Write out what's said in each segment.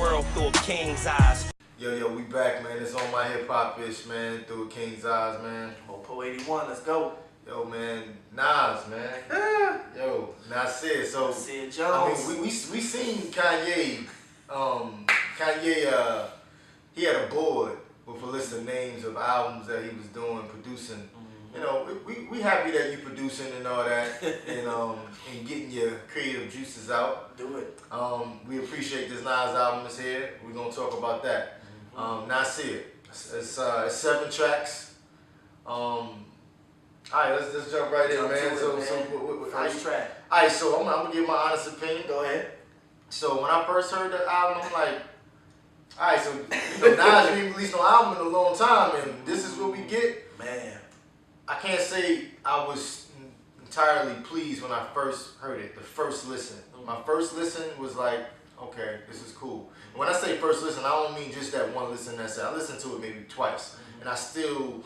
world through a king's eyes. Yo, we back, man. It's on my hip hop ish, man. Through a king's eyes, man. Mopo 81, let's go. Yo, man, Nas, man. Yo, Nasir. So, Nasir Jones. I mean, we seen Kanye. Kanye, he had a board with a list of names of albums that he was doing, producing. Mm-hmm. You know, we happy that you producing and all that, and getting your creative juices out. Do it. We appreciate this Nas album is here. We're gonna talk about that. Nasir. It's 7 tracks. Alright, let's jump right in, man. First track. Alright, so I'm gonna give my honest opinion. Go ahead. So when I first heard the album, I'm like, alright, so Nas didn't release no album in a long time, and this is what we get. Man, I can't say I was entirely pleased when I first heard it. The first listen, my first listen was like, okay, this is cool. And when I say first listen, I don't mean just that one listen. I listened to it maybe twice, and I still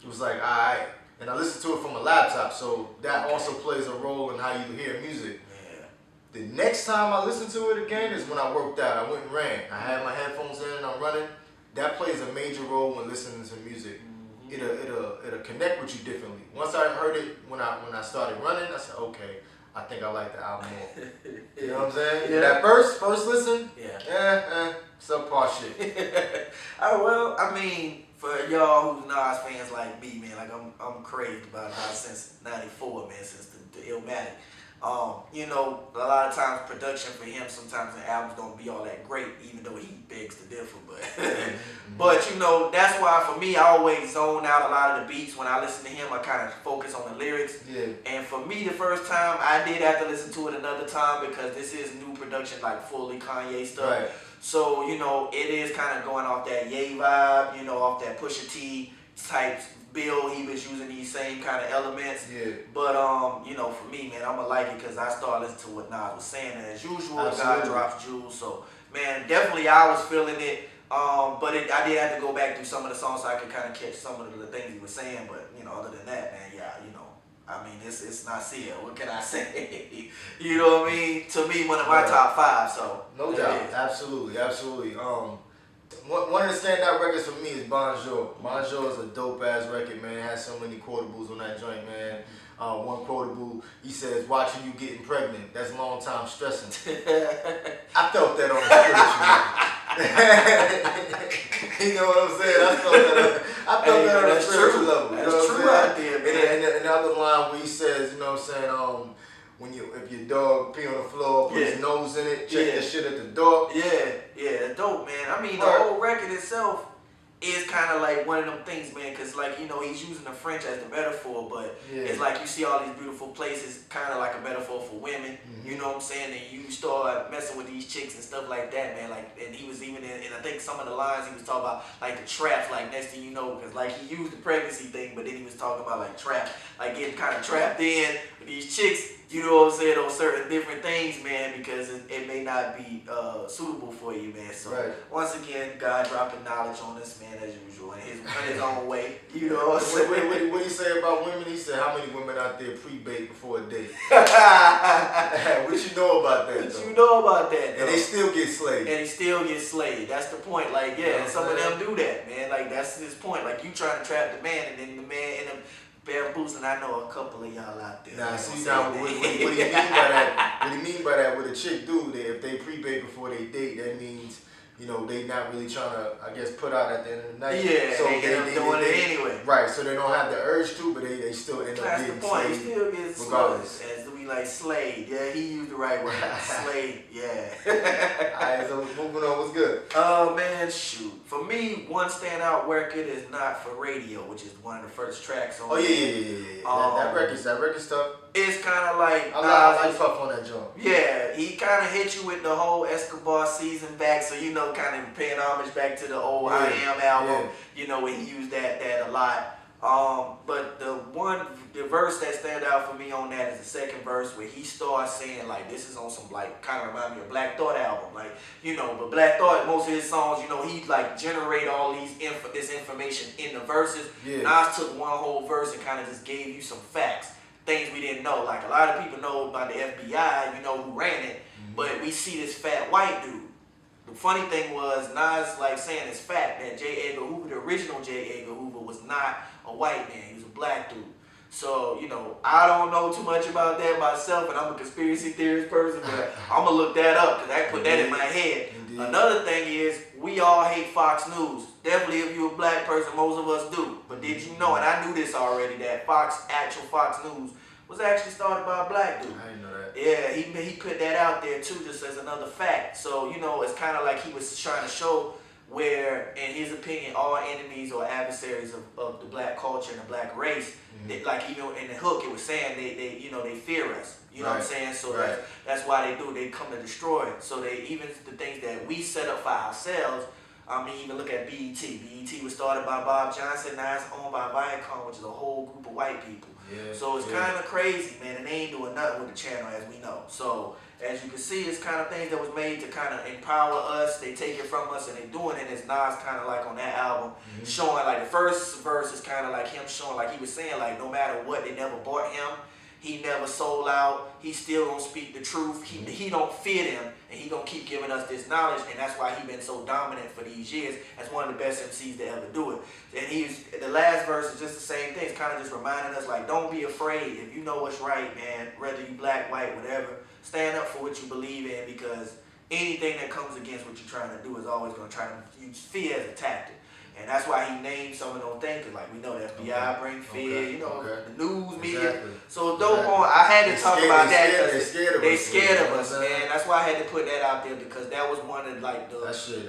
was like, alright. And I listened to it from a laptop, so that also plays a role in how you hear music. yeah. The next time I listened to it again is when I worked out. I went and ran. I had my headphones in and I'm running. That plays a major role when listening to music. It'll connect with you differently. Once I heard it when I started running, I said, okay, I think I like the album more. You know what I'm saying? Yeah. That first listen, subpar shit. Well, I mean, for y'all who's Nas fans like me, man, like I'm crazy about Nas since '94, man, since the Illmatic. You know, a lot of times production for him, sometimes the albums don't be all that great, even though he begs to differ. But you know, that's why for me, I always zone out a lot of the beats. When I listen to him, I kind of focus on the lyrics. Yeah. And for me, the first time, I did have to listen to it another time because this is new production, like fully Kanye stuff. Right. So, you know, it is kind of going off that Ye vibe, you know, off that Pusha T type bill. He was using these same kind of elements. Yeah. But, you know, for me, man, I'm going to like it because I started listening to what Nas was saying. And as usual, God drops jewels. So, man, definitely I was feeling it. But I did have to go back through some of the songs so I could kind of catch some of the things he was saying. But, you know, other than that, man, yeah, you know. I mean, it's Nasir. What can I say? You know what I mean? To me, one of my top 5. So no doubt, absolutely. One of the standout records for me is Bonjour. Bonjour is a dope ass record, man. It has so many quotables on that joint, man. One quotable, he says, "Watching you getting pregnant, that's a long time stressing." I felt that on the spiritual. You know what I'm saying? I felt that on a spiritual level. That's true out there, man. And another line where he says, you know what I'm saying, if your dog pee on the floor, put his nose in it, check that shit at the door. Yeah, dope, man. I mean, the whole record itself is kind of like one of them things, man, because, like, you know, he's using the French as the metaphor, but it's like you see all these beautiful places, kind of like a metaphor for women, you know what I'm saying, and you start messing with these chicks and stuff like that, man, like, and he was even in, and I think some of the lines he was talking about, like, the traps, like, next thing you know, because, like, he used the pregnancy thing, but then he was talking about, like, trap, like, getting kind of trapped in with these chicks, you know what I'm saying, on certain different things, man, because it may not be suitable for you, man. So once again, God dropping knowledge on us, man, as usual, in his own way. You know what I'm saying? What do you say about women? He said, how many women out there pre-bake before a date? What you know about that, What you know about that, though? And they still get slayed. And he still gets slayed. That's the point. Like, yeah, and some of them do that, man. Like, that's his point. Like, you trying to trap the man, and then the man end up bamboozling. I know a couple of y'all out there. Nah, see now, what do you mean by that? What do you mean by that? What a chick do, if they pre-bake before they date, that means, you know, they not really trying to, I guess, put out at the end of the night. Yeah, so they end up doing it anyway. Right, so they don't have the urge to, but they still end up That's getting the point. slayed. He still gets regardless. As we like slayed. Yeah, he used the right word. Slayed. Yeah. Alright, so moving on. What's good? Oh man, shoot. For me, one standout record is Not For Radio, which is one of the first tracks on. Oh yeah. That record stuff. It's kind of like I like Puff on that joint. Yeah, he kind of hit you with the whole Escobar season back, so you know, kind of paying homage back to the old I Am album. You know, when he used that a lot. But the verse that stand out for me on that is the second verse where he starts saying, like, this is on some, like, kind of remind me of Black Thought album, like, you know, but Black Thought, most of his songs, you know, he like generate all this information in the verses. Nas took one whole verse and kind of just gave you some facts, things we didn't know. Like, a lot of people know about the FBI, you know, who ran it, but we see this fat white dude. the funny thing was Nas like saying it's fact that J. Edgar Hoover, the original J. Edgar Hoover, was not a white man. He was a black dude. So, you know, I don't know too much about that myself, and I'm a conspiracy theorist person, but I'm going to look that up because I put that in my head. Indeed. Another thing is, we all hate Fox News. Definitely if you're a black person, most of us do. But did you know, and I knew this already, that actual Fox News was actually started by a black dude. I didn't know that. Yeah, he put that out there too, just as another fact. So, you know, it's kind of like he was trying to show where, in his opinion, all enemies or adversaries of the black culture and the black race, they, like even in the hook, it was saying they fear us. You know what I'm saying? So that's why they do. They come to destroy it. So they even the things that we set up for ourselves. I mean, even look at BET. BET was started by Bob Johnson. Now it's owned by Viacom, which is a whole group of white people. Yeah, so it's kind of crazy, man, and they ain't doing nothing with the channel, as we know. So as you can see, it's kind of things that was made to kind of empower us. They take it from us, and they doing it. As Nas kind of like on that album, showing like the first verse is kind of like him showing, like he was saying, like no matter what, they never bought him. He never sold out. He still gonna speak the truth. He don't fear them, and he gonna keep giving us this knowledge, and that's why he been so dominant for these years as one of the best MCs to ever do it. And the last verse is just the same thing. It's kind of just reminding us, like, don't be afraid. If you know what's right, man, whether you black, white, whatever, stand up for what you believe in, because anything that comes against what you're trying to do is always gonna try to use fear as a tactic. And that's why he named some of those things, cause like we know the FBI bring fear, you know, the news media. So dope on. I had to talk about that because they scared of us, man. That's why I had to put that out there, because that was one of like the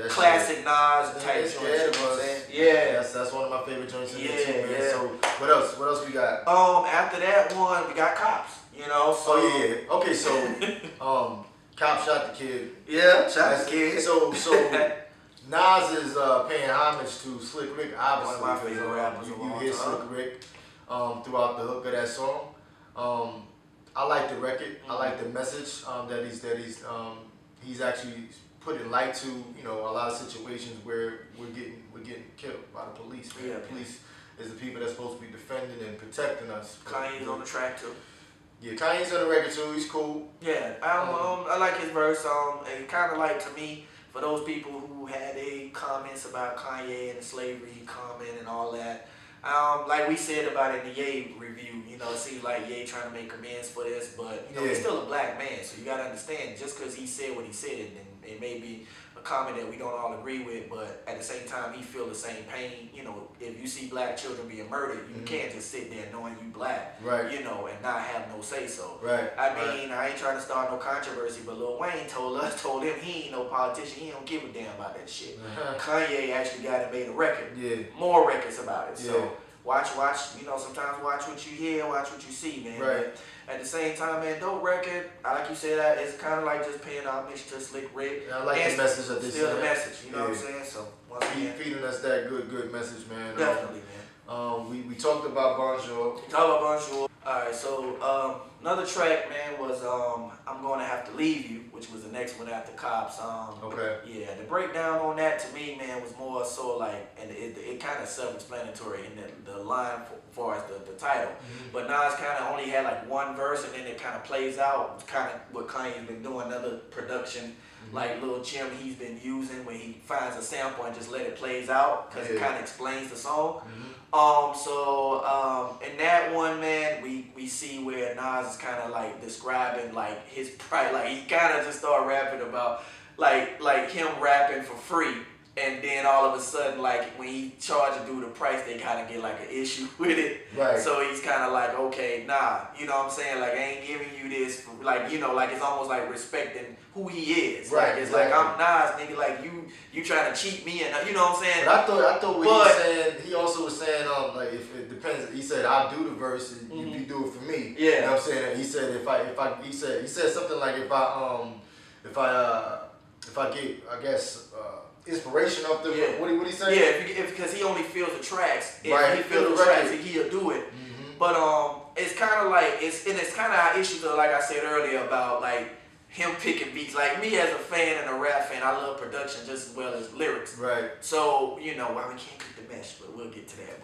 classic Nas type joints. Yeah, that's one of my favorite joints in there too, man. So what else? What else we got? After that one, we got Cops. You know. So, Okay, so Cops shot the kid. Yeah, shot the kid. So. Nas is paying homage to Slick Rick, obviously. One of my favorite rappers. You hear Slick Rick throughout the hook of that song. I like the record. I like the message that he's actually putting light to. You know, a lot of situations where we're getting killed by the police. Man. Yeah, the police is the people that's supposed to be defending and protecting us. Kanye's on the track too. Yeah, Kanye's on the record too. He's cool. Yeah, I like his verse. It kind of like, to me, for those people who had their comments about Kanye and the slavery comment and all that, like we said about it in the Ye review, you know, it seems like Ye trying to make amends for this, but you know, he's still a black man, so you gotta understand, just because he said what he said, and it may be a comment that we don't all agree with, but at the same time, he feel the same pain. You know, if you see black children being murdered, you can't just sit there knowing you black, you know, and not have no say so. I mean, I ain't trying to start no controversy, but Lil Wayne told him he ain't no politician, he don't give a damn about that shit. Kanye actually got and made a record, more records about it. So watch, you know, sometimes watch what you hear, watch what you see, man. But at the same time, man, dope record. Like you said, it's kind of like just paying homage to Slick Rick. Yeah, I like the message of this. Still the message, you know what I'm saying? So feeding us that good message, man. Definitely, man. We talked about Bonjour. Bonjour. Alright, so another track, man, was I'm Gonna Have to Leave You, which was the next one after Cops. Yeah, the breakdown on that to me, man, was more so like, and it kind of self-explanatory in the line as far as the title. But Nas kind of only had like one verse, and then it kind of plays out. It's kind of what Kanye's been doing, another production like Lil Jim he's been using, when he finds a sample and just let it plays out, because it kind of explains the song. In that one, man, we see where Nas is kind of like describing like his pride, like he kind of just started rapping about like him rapping for free, and then all of a sudden, like when he charge a dude the price, they kind of get like an issue with it. So he's kind of like, okay, nah, you know what I'm saying? Like, I ain't giving you this, for, like, you know, like it's almost like respecting who he is. Like it's like, I'm Nas, nigga, like you trying to cheat me, and you know what I'm saying? But I thought what he was saying, he also was saying, like, if it depends. He said, I'll do the verse, and you do it for me. You know what I'm saying? And he said, he said something like, if I get, I guess, inspiration off the what did he say? Yeah, because he only feels the tracks. If he feels the tracks, he'll do it. But it's kind of like it's kind of our issue, though, like I said earlier, about like him picking beats. Like me as a fan and a rap fan, I love production just as well as lyrics. So you know, well, we can't get the mesh, but we'll get to that.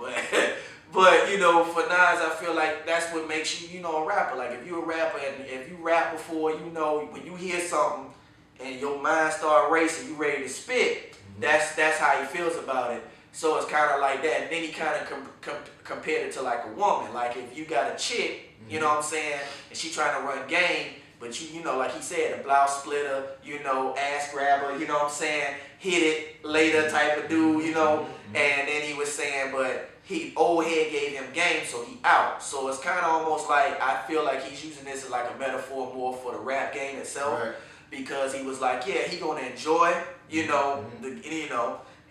But you know, for Nas, I feel like that's what makes you, you know, a rapper. Like if you're a rapper and if you rap before, you know, when you hear something and your mind start racing, you ready to spit, that's how he feels about it. So it's kind of like that. And then he kind of compared it to like a woman. Like if you got a chick, you know what I'm saying, and she trying to run game, but you know, like he said, a blouse splitter, you know, ass grabber, you know what I'm saying, hit it later type of dude, you know. And then he was saying, but old head gave him game, so he out. So it's kind of almost like, I feel like he's using this as like a metaphor more for the rap game itself. Right. Because he was like, yeah, he gonna enjoy, you know,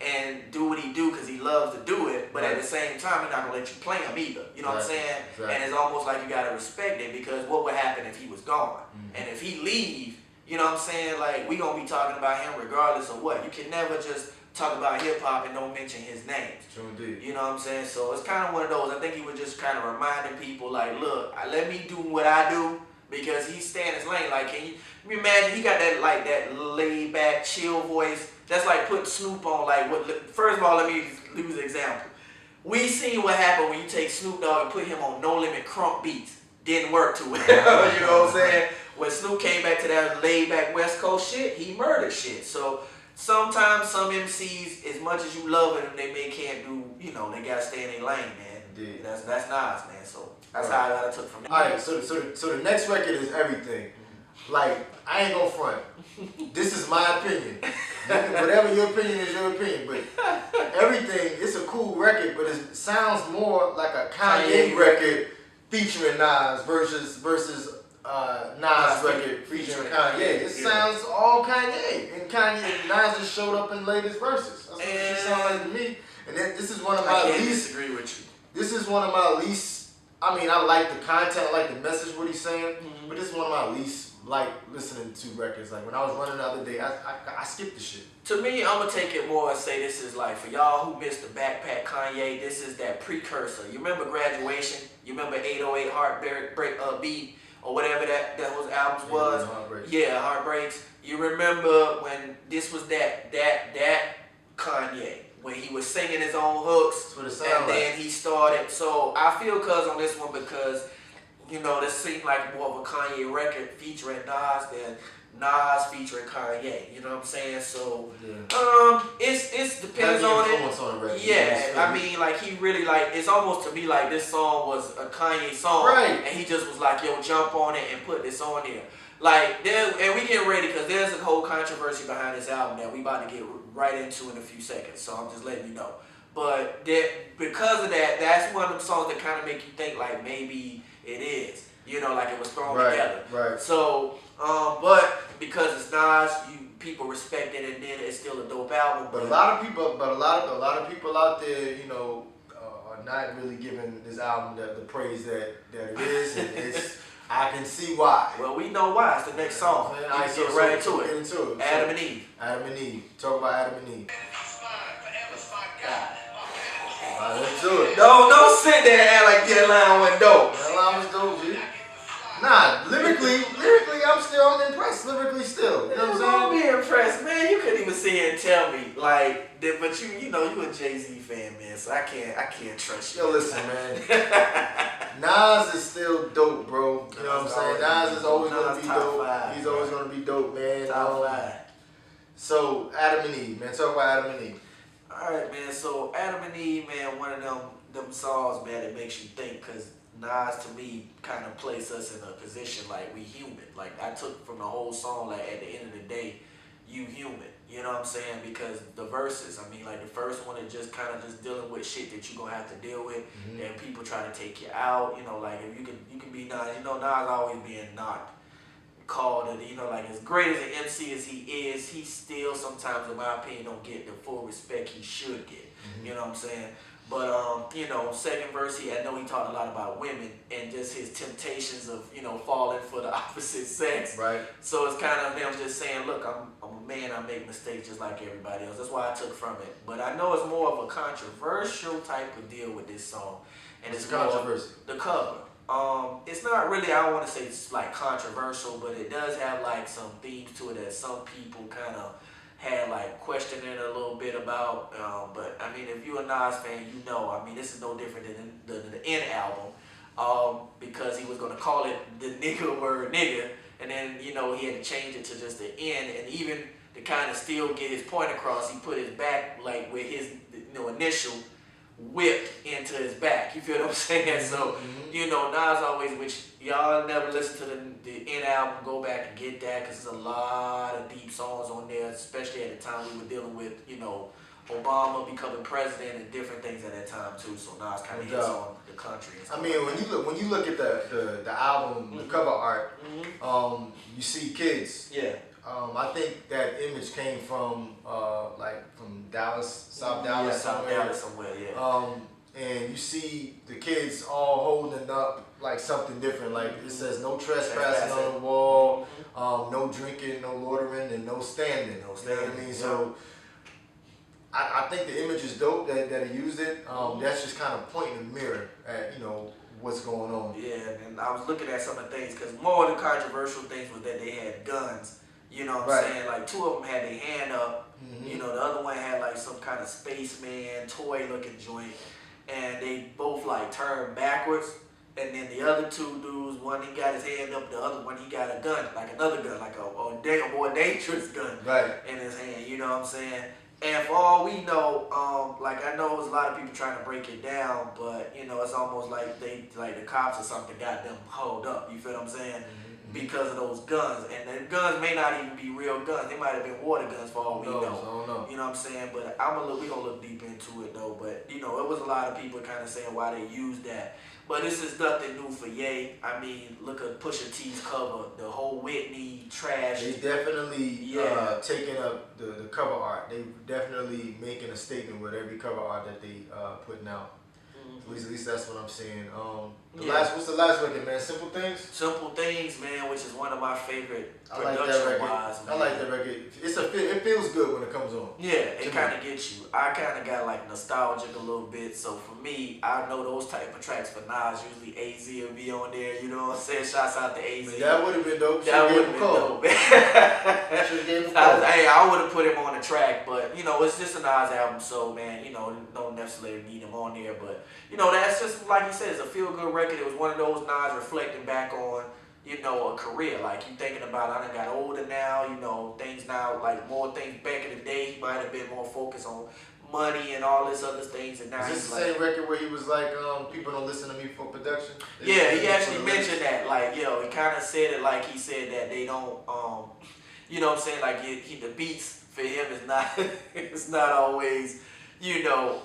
and do what he do because he loves to do it. But at the same time, he's not gonna let you play him either. You know what I'm saying? Exactly. And it's almost like you gotta respect it, because what would happen if he was gone? And if he leave, you know what I'm saying? Like, we gonna be talking about him regardless of what. You can never just talk about hip hop and don't mention his name. True indeed. You know what I'm saying? So it's kind of one of those. I think he was just kind of reminding people, like, look, let me do what I do, because he's staying his lane. Like, can you imagine? He got that like that laid back, chill voice. That's like putting Snoop on. Like, what? First of all, let me use an example. We seen what happened when you take Snoop Dogg and put him on No Limit crunk beats. Didn't work too well. You know what I'm saying? When Snoop came back to that laid back West Coast shit, he murdered shit. So sometimes some MCs, as much as you love them, they can't do. You know, they gotta stay in their lane, man. Indeed. That's Nas, man. So that's how I took from that. All right. So the next record is everything. Like, I ain't gonna front. This is my opinion. Whatever your opinion is, your opinion. But everything, it's a cool record, but it sounds more like a Kanye record featuring Nas versus Nas record featuring Kanye. It sounds all Kanye. And Nas just showed up and laid his verses. That's what it sounds like to me. And this is one of my least. Disagree with you. This is one of my least. I mean, I like the content, I like the message, what he's saying, but this is one of my least like listening to records. Like when I was running the other day, I skipped the shit. To me, I'm gonna take it more and say this is like, for y'all who missed the Backpack Kanye, this is that precursor. You remember Graduation? You remember 808 Heartbreak Beat or whatever that those albums was? Heartbreaks. Yeah, Heartbreaks. You remember when this was that Kanye, when he was singing his own hooks, and then he started. So I feel cuz on this one, because you know, this seemed like more of a Kanye record featuring Nas than Nas featuring Kanye. You know what I'm saying? So it's depends on it. Yeah, I mean, like he really like, it's almost to me like this song was a Kanye song, right? And he just was like, yo, jump on it and put this on there. Like and we getting ready, because there's a whole controversy behind this album that we about to get right into in a few seconds. So I'm just letting you know. But because of that, that's one of them songs that kind of make you think like maybe it is, you know, like it was thrown together. Right. So, but because it's Nas, people respect it, and then it's still a dope album. But a lot of people out there, you know, are not really giving this album the praise that it is, and it's. I can see why. Well, we know why. It's the next song. All right, so right into it. Adam and Eve. Adam and Eve. Talk about Adam and Eve. Let's do it. Don't sit there and act like that line went dope. That line was dope, G. Nah, lyrically, I'm impressed. Lyrically, still. You know what I'm saying? Don't be impressed, man. You couldn't even sit here and tell me like that, but you know, you a Jay-Z fan, man. So I can't trust you. Yo, listen, man. Nas is still dope, bro. You know what I'm saying? Nas is always gonna be dope. He's always gonna be dope, man. Top 5. So Adam and Eve, man. Talk about Adam and Eve. Alright, man, so Adam and Eve, man, one of them songs, man, that makes you think, because Nas, to me, kind of placed us in a position like we human. Like, I took from the whole song, like, at the end of the day, you human. You know what I'm saying? Because the verses, I mean, like, the first one is just kind of just dealing with shit that you're going to have to deal with, and people trying to take you out. You know, like, if you can be Nas, you know, Nas always being not called, and you know, like, as great as an MC as he is, he still sometimes, in my opinion, don't get the full respect he should get. You know what I'm saying? But you know, second verse, I know he talked a lot about women and just his temptations of, you know, falling for the opposite sex. Right. So it's kind of him just saying, look, I'm a man, I make mistakes just like everybody else. That's why I took from it. But I know it's more of a controversial type of deal with this song. And it's controversy. The cover. It's not really, I don't want to say it's like controversial, but it does have like some themes to it that some people kind of had like questioning a little bit about. But I mean, if you're a Nas fan, you know, I mean, this is no different than the N album, because he was going to call it the nigga word nigga, and then he had to change it to just the N, and even to kind of still get his point across, he put his back like with his initial whipped into his back. You feel what I'm saying? So Nas always, which y'all never listen to the N album, go back and get that because there's a lot of deep songs on there, especially at the time we were dealing with Obama becoming president and different things at that time too. So Nas kind of hits on the country. I mean, when you look at the album, the cover art, you see kids. Yeah. I think that image came from from Dallas, South Dallas, somewhere. Yeah. And you see the kids all holding up like something different. Like it says no trespassing on the wall, no drinking, no loitering, and no standing. You know what I mean? So I think the image is dope that he used it. That's just kind of pointing the mirror at what's going on. Yeah, and I was looking at some of the things because more of the controversial things was that they had guns. You know what I'm saying? Like two of them had their hand up. The other one had like some kind of spaceman toy looking joint, and they both like turned backwards. And then the other two dudes, one he got his hand up, the other one he got a gun, like another gun, like a more dangerous gun in his hand. You know what I'm saying? And for all we know, like I know there's a lot of people trying to break it down, but it's almost like the cops or something got them hold up. You feel what I'm saying? Because of those guns, and the guns may not even be real guns. They might have been water guns for all we know. You know what I'm saying? But we gonna look deep into it though. But it was a lot of people kind of saying why they used that. But this is nothing new for Ye. I mean, look at Pusha T's cover, the whole Whitney trash. They definitely taking up the cover art. They definitely making a statement with every cover art that they putting out. At least that's what I'm seeing. What's the last record, man? Simple Things? Simple Things, man, which is one of my favorite I like that record. wise, man. I like that record. It feels good when it comes on. Yeah, it kind of gets you. I kind of got like nostalgic a little bit. So for me, I know those type of tracks for Nas. Usually AZ will be on there. You know what I'm saying? Shouts out to AZ. Man, that would have been dope. That would have been dope. I would have put him on the track, but it's just a Nas album, so man, don't necessarily need him on there, but that's just like you said, it's a feel good record. It was one of those Nas reflecting back on a career. Like you thinking about, I done got older now, things now, like more things back in the day, he might have been more focused on money and all this other things, and now is this he's the like, same record where he was like, people don't listen to me for production? Yeah, he actually mentioned that, like, he kind of said it like he said that they don't, you know what I'm saying, like the beats for him is not, it's not always,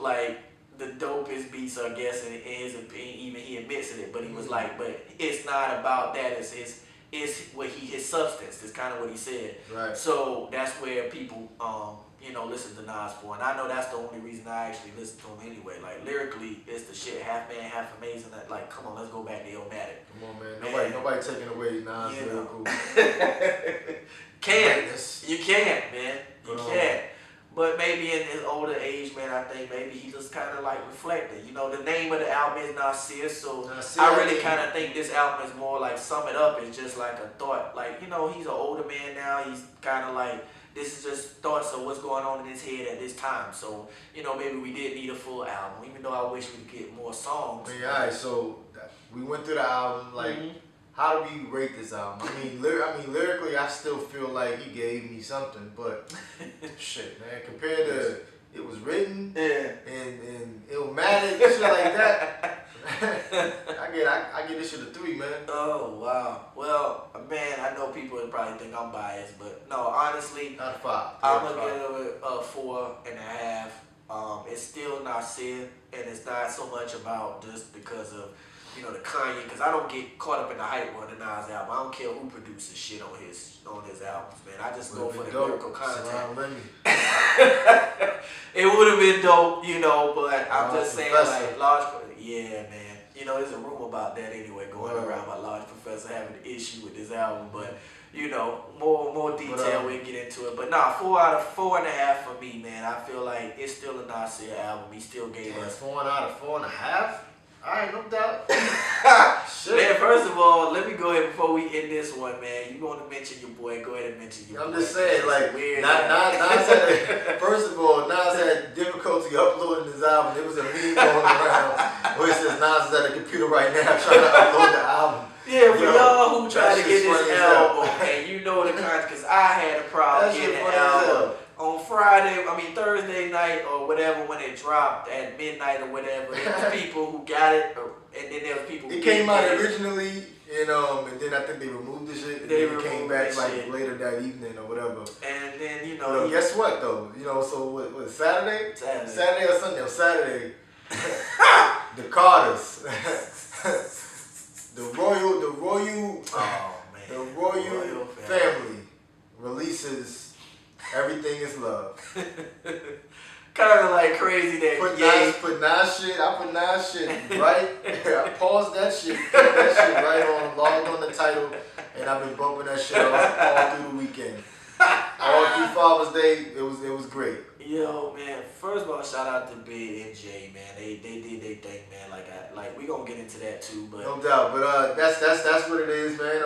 like the dopest beats, I guess, in his opinion, even he admits it, but he was like, but it's not about that, it's what his substance is kind of what he said. Right. So that's where people, listen to Nas for, and I know that's the only reason I actually listen to him anyway. Like lyrically, it's the shit, half man, half amazing. Like, come on, let's go back to Illmatic. Come on, man. Nobody taking away Nas lyrical. You can't, man. You can't. But maybe in his older age, man, I think maybe he just kind of like reflected. The name of the album is Nasir, so I really kind of think this album is more like, sum it up, it's just like a thought. Like, he's an older man now. He's kind of like, this is just thoughts of what's going on in his head at this time. So, maybe we did need a full album, even though I wish we could get more songs. Yeah, all right, so we went through the album, like, how do we rate this album? I mean, lyrically, I still feel like he gave me something, but shit, man, compared to it was written and Illmatic, shit like that, I get this shit a 3, man. Oh wow. Well, man, I know people would probably think I'm biased, but no, honestly, not a 5. I'm gonna give it a 4.5. It's still Nasir, and it's not so much about just because of the Kanye, because I don't get caught up in the hype on the Nas album. I don't care who produces shit on his albums, man. I just go for the lyrical content. It would have been dope, but I'm just saying, like, man. There's a rumor about that anyway going around about Large Professor having an issue with this album, but more detail, we can get into it. But nah, 4 out of 4.5 for me, man. I feel like it's still a Nasir album. He still gave us 4 out of 4.5. All right, no doubt. Man, first of all, let me go ahead before we end this one, man. You want to mention your boy? Go ahead and mention your boy. I'm just saying, like, weird. First of all, Nas had difficulty uploading his album. There was a meme going around where it says Nas is at a computer right now trying to upload the album. Yeah, for Yo, y'all who try to that get shit's funny this as hell. album, and you know the content, because I had a problem That shit getting the funny as album hell. on Friday, Thursday night or whatever when it dropped at midnight or whatever. There was people who got it, and then there was people who It came didn't out get it. originally, and then I think they removed the shit. And They then it came removed back that like shit. later that evening or whatever. And then, you Well, know, guess what though? So what Saturday? Saturday. Saturday or Sunday? On Saturday, the Carters, the royal oh man, the royal family releases Everything Is Love. kind of like crazy that I put Nas shit right. I paused that shit, put that shit right on, logged on the title, and I've been bumping that shit all through the weekend. All through Father's Day, it was great. Yo, man, first of all, shout out to Big and Jay, man. They did their thing, man. Like we gonna get into that too, but No doubt. But that's what it is, man.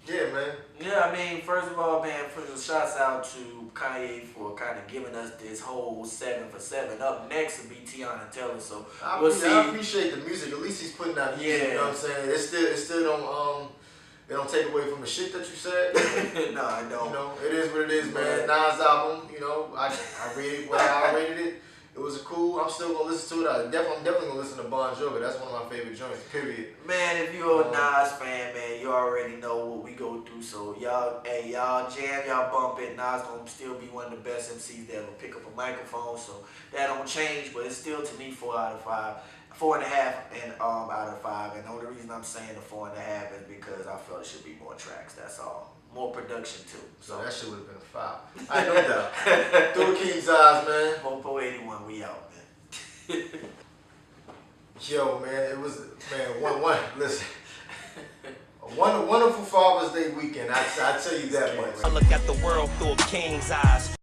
Yeah, man. yeah, first of all, man, shouts out to Kanye for kind of giving us this whole 7 for 7. Up next will be Tiana Taylor, so we'll see. I appreciate the music. At least he's putting out music. Yeah. You know what I'm saying? It still don't it don't take away from the shit that you said. No, I don't. You know, it is what it is, man. Nas album, I rated what I rated it. It was cool. I'm still gonna listen to it. I'm definitely gonna listen to Bonjour, but that's one of my favorite joints. Period. Man, if you're a Nas fan, man, you already know what we go through. So y'all jam, y'all bump it. Nas gonna still be one of the best MCs that ever pick up a microphone. So that don't change, but it's still to me 4 out of 5. 4.5 and out of 5. And the only reason I'm saying the 4.5 is because I felt it should be more tracks. That's all. More production too. So that shit would have been a 5. I know that. Through the King's eyes, man. Mopo 81, we out, man. Yo, man, it was listen. A wonderful Father's Day weekend. I tell you that much. I look at the world through a king's eyes.